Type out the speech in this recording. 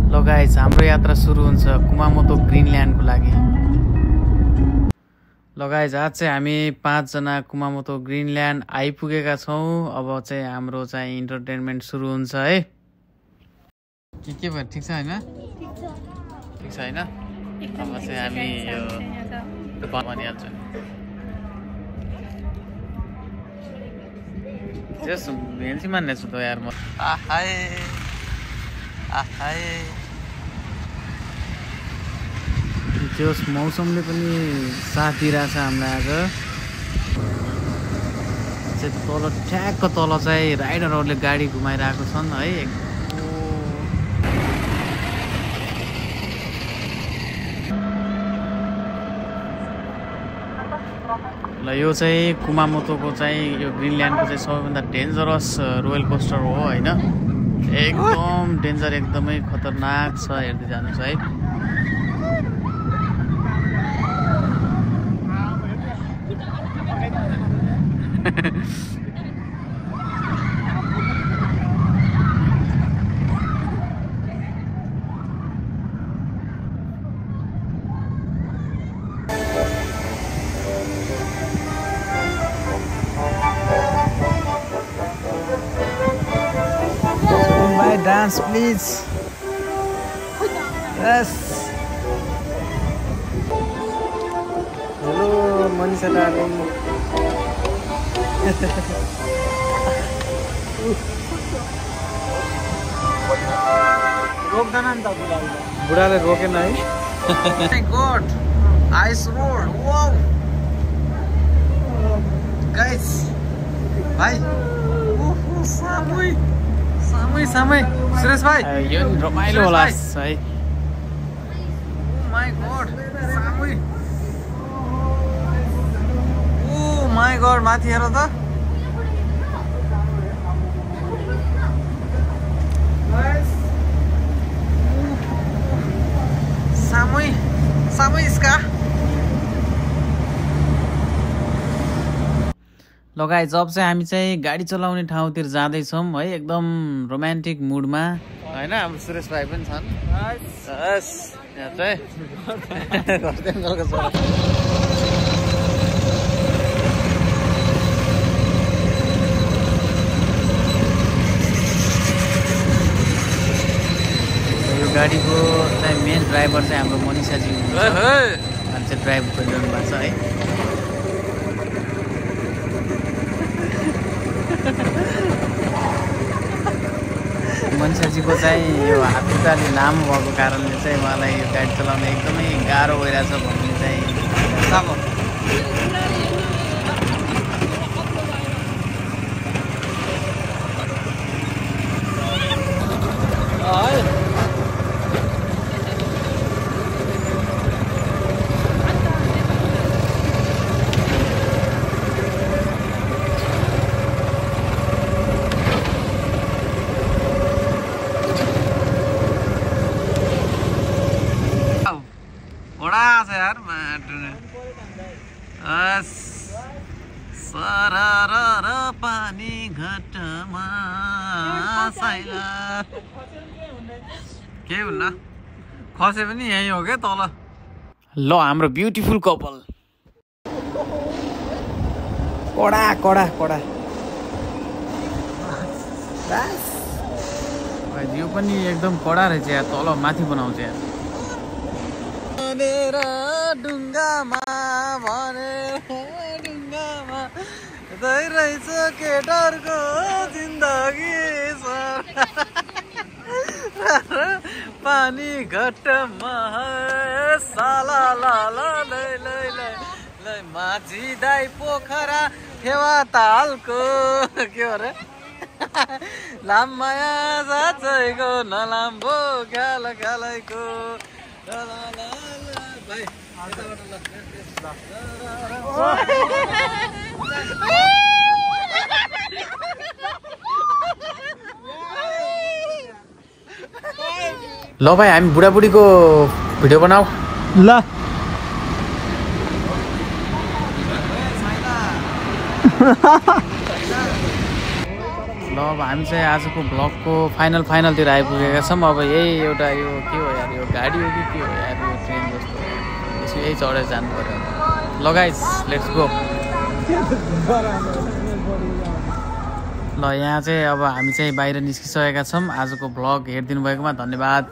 ल गाइज हाम्रो यात्रा सुरु हुन्छ कुमामोतो ग्रिनल्यान्डको लागि। ल गाइज आज चाहिँ हामी 5 जना कुमामोतो ग्रिनल्यान्ड आइपुगेका छौँ। अब चाहिँ हाम्रो चाहिँ इन्टरटेनमेन्ट सुरु हुन्छ है। के भयो ठिक छ हैन? ठिक छ हैन? अब चाहिँ हामी यो भनिहाल्छु नि। जस भेन्सी मान्ने छु त यार म। आहाय आहाय जस मौसमले पनि साथ दिइरहेछ हामीलाई आज। चाहिँ तल ठ्याक्क तल चाहिँ राइडरहरूले गाडी घुमाइरहेको छन् है। ल यो चाहिँ कुमामोतोको चाहिँ यो ग्रिनल्यान्डको चाहिँ सबैभन्दा डेन्जरस रोयल कोस्टर हो हैन। एकदम डेन्जर, एकदमै खतरनाक छ, हेर्दै जानुहोस् है। Dance please. Yes. Hello Manisha darling. रोक्दैन नि त बुढाले रोकेन है। My God, ice road. Wow. Guys, भाइ सामै सुरेश भाइ यो रमाइलो होला है। माय गॉड सामै, ओ माय गॉड माथि हेर त। सामै इसका लगाए। जब चाहिँ हामी चाहिँ गाडी चलाउने ठाउँतिर जाँदैछौँ है, एकदम रोमान्टिक मुडमा होइन। हाम्रो सुरेश भाइ पनि छन्। यहाँ चाहिँ यो गाडीको चाहिँ मेन ड्राइभर चाहिँ हाम्रो मनिषाजी हुनुहुन्छ। अनि चाहिँ ड्राइभ गरिरहनु भएको छ है। मनिषाजीको चाहिँ यो हात खुट्टाले लामो भएको कारणले चाहिँ उहाँलाई यो गाडी चलाउन एकदमै गाह्रो भइरहेछ भन्ने चाहिँ यार सरर पानी घटमा साइला के हुन्न खसे पनि यही हो क्या तल। ल हाम्रो ब्युटिफुल कपल कडा कडा कडा यो पनि एकदम कडा रहेछ यार, तल माथि बनाउँछ यार। ढुङ्गामा रहेछ केटरको जिन्दगी पानी घटमा साला लाला लै लै लै लै माझी दाई पोखरा फेवा तालको के हो रे लामाया जाचैको नलाम्बो गाल गालैको भाइ ल भाइ हामी बुढाबुढीको भिडियो बनाऊ ल। ल अब हामी चाहिँ आजको भ्लगको फाइनलतिर आइपुगेका छौँ। अब यही एउटा यो के हो यार, यो गाडी हो कि के हो यार, यो ट्रेन जस्तो यसो यही चढेर जानु पर्यो। ल गाइस लेट्स गो। ल यहाँ चाहिँ अब हामी चाहिँ बाहिर निस्किसकेका छौँ। आजको भ्लग हेरिदिनु भएकोमा धन्यवाद।